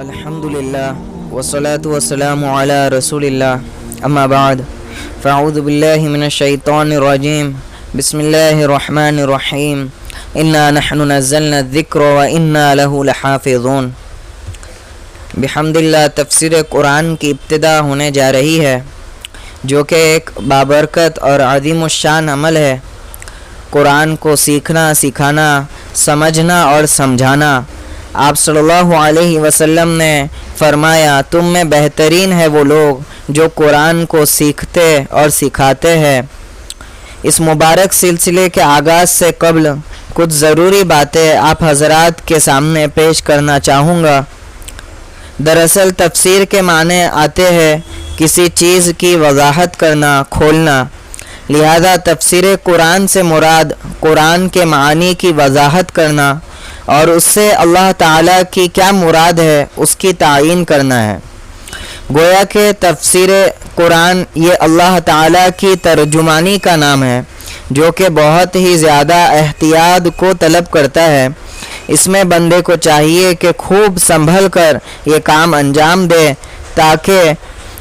الحمدللہ والصلاة والسلام علی رسول اللہ اما بعد فاعوذ باللہ من الشیطان الرجیم بسم اللہ الرحمن الرحیم انا نحن نزلنا الذکر وانا له لحافظون۔ بحمدللہ تفسیر قرآن کی ابتدا ہونے جا رہی ہے، جو کہ ایک بابرکت اور عظیم الشان عمل ہے۔ قرآن کو سیکھنا، سکھانا، سمجھنا اور سمجھانا۔ آپ صلی اللہ علیہ وسلم نے فرمایا، تم میں بہترین ہے وہ لوگ جو قرآن کو سیکھتے اور سکھاتے ہیں۔ اس مبارک سلسلے کے آغاز سے قبل کچھ ضروری باتیں آپ حضرات کے سامنے پیش کرنا چاہوں گا۔ دراصل تفسیر کے معنی آتے ہیں کسی چیز کی وضاحت کرنا، کھولنا، لہذا تفسیر قرآن سے مراد قرآن کے معانی کی وضاحت کرنا اور اس سے اللہ تعالیٰ کی کیا مراد ہے اس کی تعین کرنا ہے۔ گویا کہ تفسیر قرآن یہ اللہ تعالیٰ کی ترجمانی کا نام ہے، جو کہ بہت ہی زیادہ احتیاط کو طلب کرتا ہے۔ اس میں بندے کو چاہیے کہ خوب سنبھل کر یہ کام انجام دے تاکہ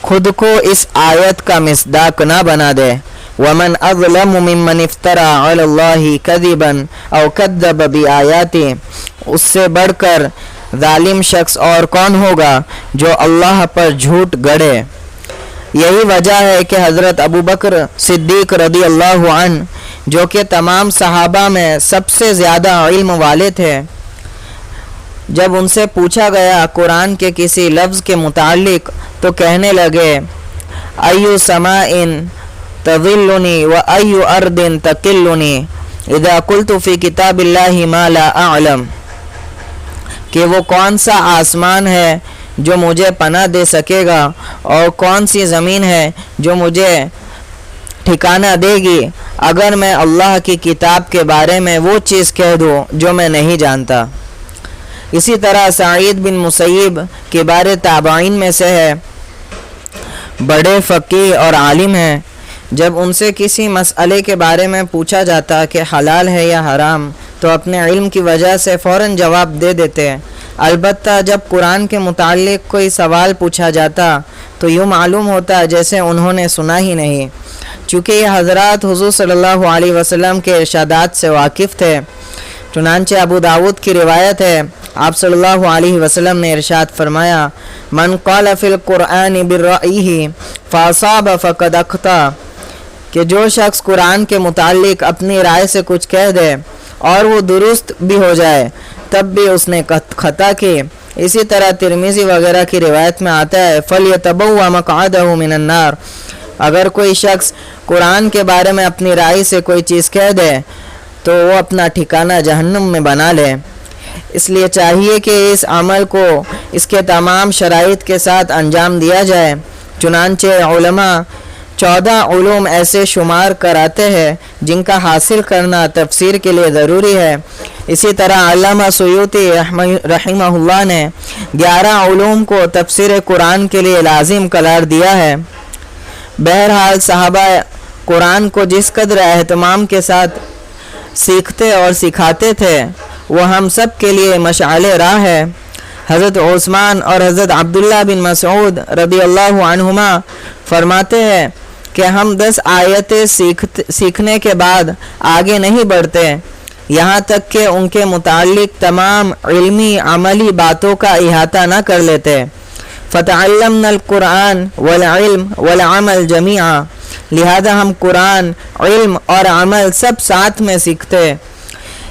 خود کو اس آیت کا مصداق نہ بنا دے۔ وَمَنْ أَظْلَمُ مِمَّنِ افْتَرَى عَلَى اللَّهِ كَذِبًا أَوْ كَذَّبَ بِآيَاتِهِ، اس سے بڑھ کر ظالم شخص اور کون ہوگا جو اللہ پر جھوٹ گڑے۔ یہی وجہ ہے کہ حضرت ابو بکر صدیق رضی اللہ عنہ، جو کہ تمام صحابہ میں سب سے زیادہ علم والے تھے، جب ان سے پوچھا گیا قرآن کے کسی لفظ کے متعلق تو کہنے لگے، ایُّ سماء تظلنی و ایُّ ارض تقلنی اذا قلت فی کتاب اللہ ما لا اعلم، کہ وہ کون سا آسمان ہے جو مجھے پناہ دے سکے گا اور کون سی زمین ہے جو مجھے ٹھکانہ دے گی اگر میں اللہ کی کتاب کے بارے میں وہ چیز کہہ دوں جو میں نہیں جانتا۔ اسی طرح سعید بن مسیب کبار تابعین میں سے ہے، بڑے فقیہ اور عالم ہیں۔ جب ان سے کسی مسئلے کے بارے میں پوچھا جاتا کہ حلال ہے یا حرام تو اپنے علم کی وجہ سے فوراً جواب دے دیتے۔ البتہ جب قرآن کے متعلق کوئی سوال پوچھا جاتا تو یوں معلوم ہوتا جیسے انہوں نے سنا ہی نہیں، چونکہ یہ حضرات حضور صلی اللہ علیہ وسلم کے ارشادات سے واقف تھے۔ چنانچہ ابو داود کی روایت ہے، آپ صلی اللہ علیہ وسلم نے ارشاد فرمایا، من قال فی القرآن برأیہ فاصاب فقد اخطا، کہ جو شخص قرآن کے متعلق اپنی رائے سے کچھ کہہ دے اور وہ درست بھی ہو جائے تب بھی اس نے خطا کی۔ اسی طرح ترمذی وغیرہ کی روایت میں آتا ہے، فَلْيَتَبَوَّأْ مَقْعَدَهُ مِنَ النَّارِ، اگر کوئی شخص قرآن کے بارے میں اپنی رائے سے کوئی چیز کہہ دے تو وہ اپنا ٹھکانہ جہنم میں بنا لے۔ اس لیے چاہیے کہ اس عمل کو اس کے تمام شرائط کے ساتھ انجام دیا جائے۔ چنانچہ علماء 14 علوم ایسے شمار کراتے ہیں جن کا حاصل کرنا تفسیر کے لیے ضروری ہے۔ اسی طرح علامہ سیوطی رحمہ اللہ نے 11 علوم کو تفسیر قرآن کے لیے لازم قرار دیا ہے۔ بہرحال صحابہ قرآن کو جس قدر اہتمام کے ساتھ سیکھتے اور سکھاتے تھے وہ ہم سب کے لیے مشعل راہ ہے۔ حضرت عثمان اور حضرت عبداللہ بن مسعود رضی اللہ عنہما فرماتے ہیں کہ ہم 10 آیتیں سیکھنے کے بعد آگے نہیں بڑھتے یہاں تک کہ ان کے متعلق تمام علمی عملی باتوں کا احاطہ نہ کر لیتے۔ فتعلمنا القرآن والعلم والعمل جميعا، لہذا ہم قرآن، علم اور عمل سب ساتھ میں سیکھتے۔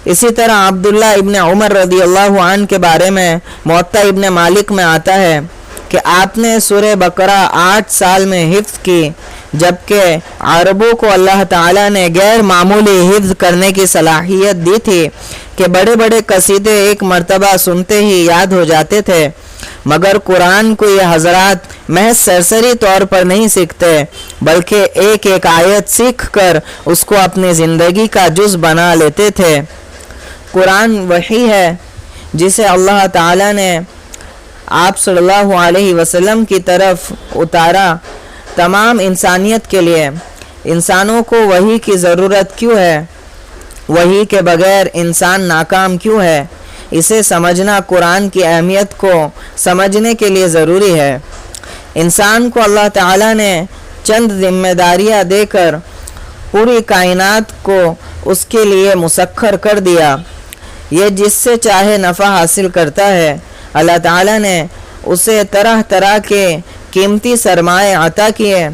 اسی طرح عبداللہ ابن عمر رضی اللہ عنہ کے بارے میں موطا ابن مالک میں آتا ہے کہ آپ نے سورہ بقرہ 8 سال میں حفظ کی، جبکہ عربوں کو اللہ تعالیٰ نے غیر معمولی حفظ کرنے کی صلاحیت دی تھی کہ بڑے بڑے قصیدے ایک مرتبہ سنتے ہی یاد ہو جاتے تھے، مگر قرآن کو یہ حضرات محض سرسری طور پر نہیں سیکھتے بلکہ ایک ایک آیت سیکھ کر اس کو اپنی زندگی کا جز بنا لیتے تھے۔ قرآن وحی ہے جسے اللہ تعالیٰ نے آپ صلی اللہ علیہ وسلم کی طرف اتارا تمام انسانیت کے لیے۔ انسانوں کو وحی کی ضرورت کیوں ہے؟ وحی کے بغیر انسان ناکام کیوں ہے؟ اسے سمجھنا قرآن کی اہمیت کو سمجھنے کے لیے ضروری ہے۔ انسان کو اللہ تعالیٰ نے چند ذمہ داریاں دے کر پوری کائنات کو اس کے لیے مسخر کر دیا۔ یہ جس سے چاہے نفع حاصل کرتا ہے۔ اللہ تعالیٰ نے اسے طرح طرح کے قیمتی سرمایے عطا کیے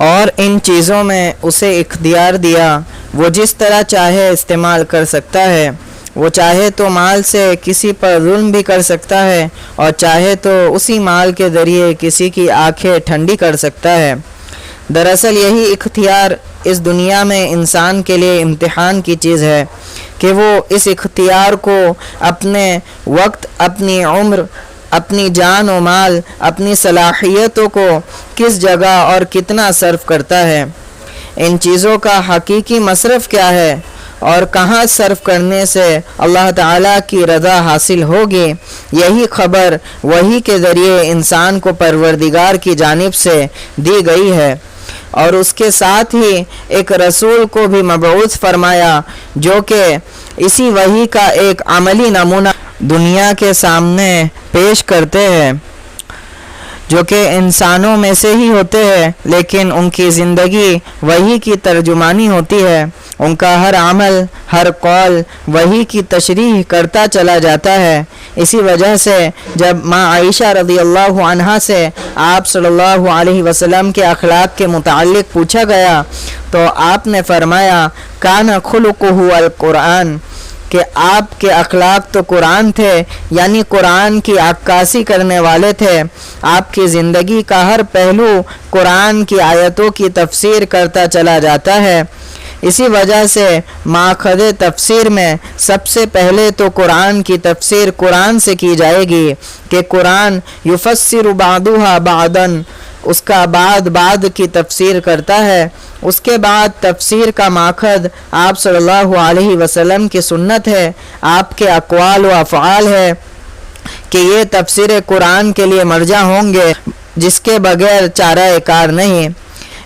اور ان چیزوں میں اسے اختیار دیا۔ وہ جس طرح چاہے استعمال کر سکتا ہے۔ وہ چاہے تو مال سے کسی پر ظلم بھی کر سکتا ہے اور چاہے تو اسی مال کے ذریعے کسی کی آنکھیں ٹھنڈی کر سکتا ہے۔ دراصل یہی اختیار اس دنیا میں انسان کے لیے امتحان کی چیز ہے کہ وہ اس اختیار کو اپنے وقت، اپنی عمر، اپنی جان و مال، اپنی صلاحیتوں کو کس جگہ اور کتنا صرف کرتا ہے۔ ان چیزوں کا حقیقی مصرف کیا ہے اور کہاں صرف کرنے سے اللہ تعالیٰ کی رضا حاصل ہوگی، یہی خبر وحی کے ذریعے انسان کو پروردگار کی جانب سے دی گئی ہے، اور اس کے ساتھ ہی ایک رسول کو بھی مبعوث فرمایا جو کہ اسی وحی کا ایک عملی نمونہ دنیا کے سامنے پیش کرتے ہیں، جو کہ انسانوں میں سے ہی ہوتے ہیں، لیکن ان کی زندگی وحی کی ترجمانی ہوتی ہے۔ ان کا ہر عمل، ہر قول وحی کی تشریح کرتا چلا جاتا ہے۔ اسی وجہ سے جب ماں عائشہ رضی اللہ عنہا سے آپ صلی اللہ علیہ وسلم کے اخلاق کے متعلق پوچھا گیا تو آپ نے فرمایا کان خلقہ القرآن، کہ آپ کے اخلاق تو قرآن تھے، یعنی قرآن کی عکاسی کرنے والے تھے۔ آپ کی زندگی کا ہر پہلو قرآن کی آیتوں کی تفسیر کرتا چلا جاتا ہے۔ اسی وجہ سے ماخذ تفسیر میں سب سے پہلے تو قرآن کی تفسیر قرآن سے کی جائے گی کہ قرآن یفسر بعضها بعضا، اس کا بعد کی تفسیر کرتا ہے۔ اس کے بعد تفسیر کا ماخذ آپ صلی اللہ علیہ وسلم کی سنت ہے، آپ کے اقوال و افعال ہے کہ یہ تفسیر قرآن کے لیے مرجع ہوں گے جس کے بغیر چارہ کار نہیں۔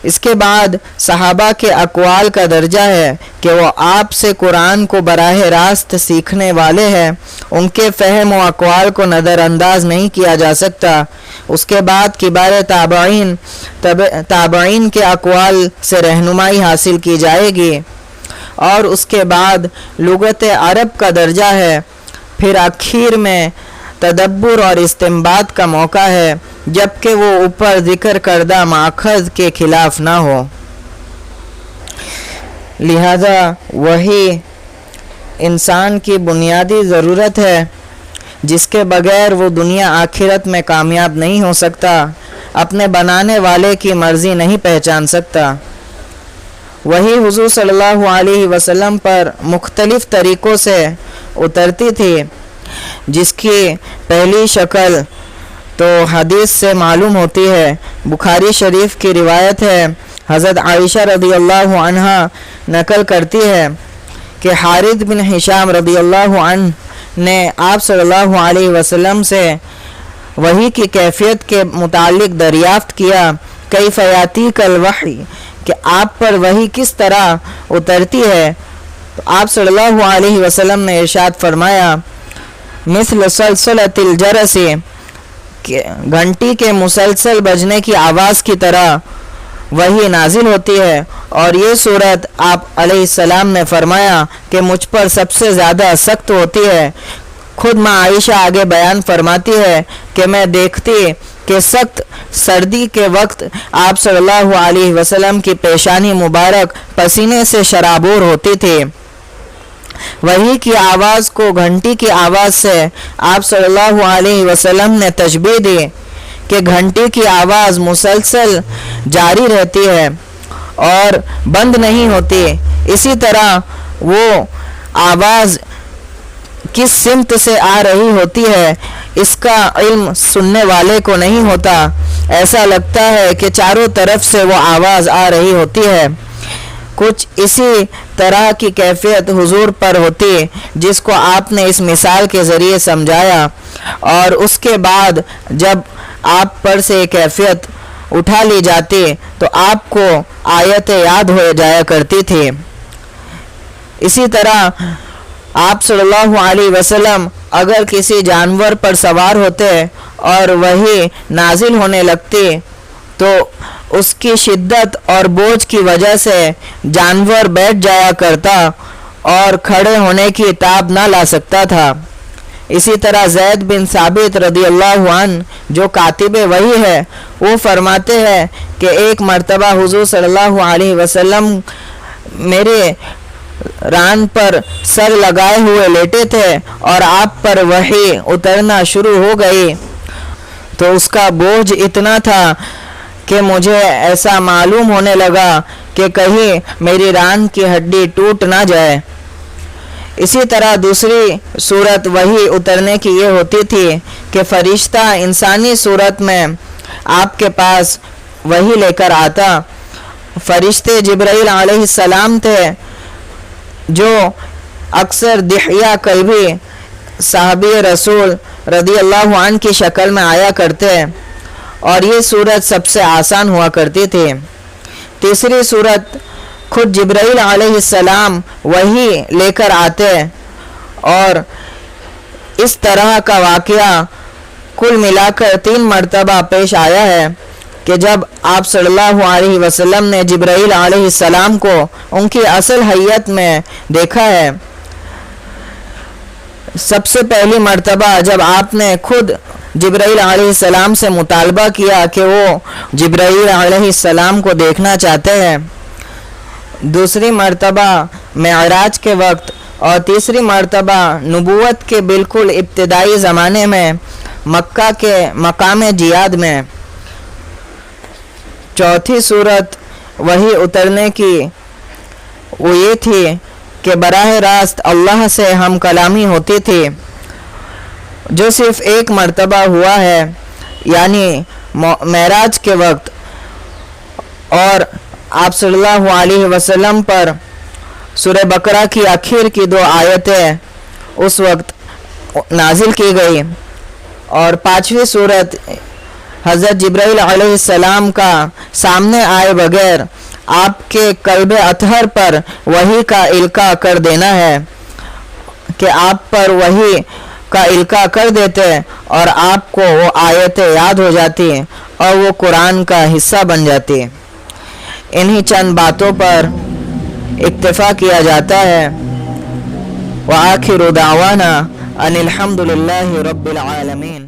اس کے بعد صحابہ کے اقوال کا درجہ ہے کہ وہ آپ سے قرآن کو براہ راست سیکھنے والے ہیں، ان کے فہم و اقوال کو نظر انداز نہیں کیا جا سکتا۔ اس کے بعد کبار تابعین کے اقوال سے رہنمائی حاصل کی جائے گی، اور اس کے بعد لغت عرب کا درجہ ہے، پھر آخر میں تدبر اور استنباط کا موقع ہے، جبکہ وہ اوپر ذکر کردہ ماخذ کے خلاف نہ ہو۔ لہذا وہی انسان کی بنیادی ضرورت ہے جس کے بغیر وہ دنیا آخرت میں کامیاب نہیں ہو سکتا، اپنے بنانے والے کی مرضی نہیں پہچان سکتا۔ وہی حضور صلی اللہ علیہ وسلم پر مختلف طریقوں سے اترتی تھی، جس کی پہلی شکل تو حدیث سے معلوم ہوتی ہے۔ بخاری شریف کی روایت ہے، حضرت عائشہ رضی اللہ عنہا نقل کرتی ہے کہ حارث بن ہشام رضی اللہ عنہ نے آپ صلی اللہ علیہ وسلم سے وحی کی کیفیت کے متعلق دریافت کیا، کیف یاتیک الوحی، کہ آپ پر وحی کس طرح اترتی ہے؟ تو آپ صلی اللہ علیہ وسلم نے ارشاد فرمایا مثل سلسلۃ الجرس، گھنٹی کے مسلسل بجنے کی آواز کی طرح وحی نازل ہوتی ہے۔ اور یہ صورت آپ علیہ السلام نے فرمایا کہ مجھ پر سب سے زیادہ سخت ہوتی ہے۔ خود ماں عائشہ آگے بیان فرماتی ہے کہ میں دیکھتی کہ سخت سردی کے وقت آپ صلی اللہ علیہ وسلم کی پیشانی مبارک پسینے سے شرابور ہوتی تھی۔ وحی کی آواز کو گھنٹی کی آواز سے آپ صلی اللہ علیہ وسلم نے تشبیہ دی کہ گھنٹی کی آواز مسلسل جاری رہتی ہے اور بند نہیں ہوتی۔ اسی طرح وہ آواز کس سمت سے آ رہی ہوتی ہے اس کا علم سننے والے کو نہیں ہوتا، ایسا لگتا ہے کہ چاروں طرف سے وہ آواز آ رہی ہوتی ہے۔ کچھ اسی طرح کی کیفیت حضور پر ہوتی جس کو آپ نے اس مثال کے ذریعے سمجھایا، اور اس کے بعد جب آپ پر سے کیفیت اٹھا لی جاتی تو آپ کو آیت یاد ہو جایا کرتی تھی۔ اسی طرح آپ صلی اللہ علیہ وسلم اگر کسی جانور پر سوار ہوتے اور وہی نازل ہونے لگتی تو اس کی شدت اور بوجھ کی وجہ سے جانور بیٹھ جایا کرتا اور کھڑے ہونے کی تاب نہ لا سکتا تھا۔ اسی طرح زید بن ثابت رضی اللہ عنہ جو کاتب وحی ہے، وہ فرماتے ہیں کہ ایک مرتبہ حضور صلی اللہ علیہ وسلم میرے ران پر سر لگائے ہوئے لیٹے تھے اور آپ پر وحی اترنا شروع ہو گئی تو اس کا بوجھ اتنا تھا کہ مجھے ایسا معلوم ہونے لگا کہ کہیں میری ران کی ہڈی ٹوٹ نہ جائے۔ اسی طرح دوسری صورت وحی اترنے کی یہ ہوتی تھی کہ فرشتہ انسانی صورت میں آپ کے پاس وحی لے کر آتا۔ فرشتے جبرائیل علیہ السلام تھے جو اکثر دحیہ کلبی صحابی رسول رضی اللہ عنہ کی شکل میں آیا کرتے اور یہ صورت سب سے آسان ہوا کرتی تھی۔ تیسری صورت خود جبرائیل علیہ السلام وحی لے کر آتے اور اس طرح کا واقعہ کل ملا کر 3 مرتبہ پیش آیا ہے کہ جب آپ صلی اللہ علیہ وسلم نے جبرائیل علیہ السلام کو ان کی اصل حیت میں دیکھا ہے۔ سب سے پہلی مرتبہ جب آپ نے خود جبرائیل علیہ السلام سے مطالبہ کیا کہ وہ جبرائیل علیہ السلام کو دیکھنا چاہتے ہیں، دوسری مرتبہ معراج کے وقت اور تیسری مرتبہ نبوت کے بالکل ابتدائی زمانے میں مکہ کے مقام جیاد میں۔ چوتھی صورت وحی اترنے کی وہ یہ تھی کہ براہ راست اللہ سے ہم کلامی ہوتی تھی، جو صرف ایک مرتبہ ہوا ہے، یعنی معراج کے وقت، اور آپ صلی اللہ علیہ وسلم پر سورہ بقرہ کی آخر کی 2 آیتیں اس وقت نازل کی گئی، اور 5ویں صورت حضرت جبرائیل علیہ السلام کا سامنے آئے بغیر آپ کے قلب اطہر پر وحی کا القاء کر دینا ہے کہ آپ پر وحی کا القاء کر دیتے اور آپ کو وہ آیتیں یاد ہو جاتی اور وہ قرآن کا حصہ بن جاتی۔ انہی چند باتوں پر اکتفا کیا جاتا ہے۔ وآخر دعوانا ان الحمد للہ رب العالمین۔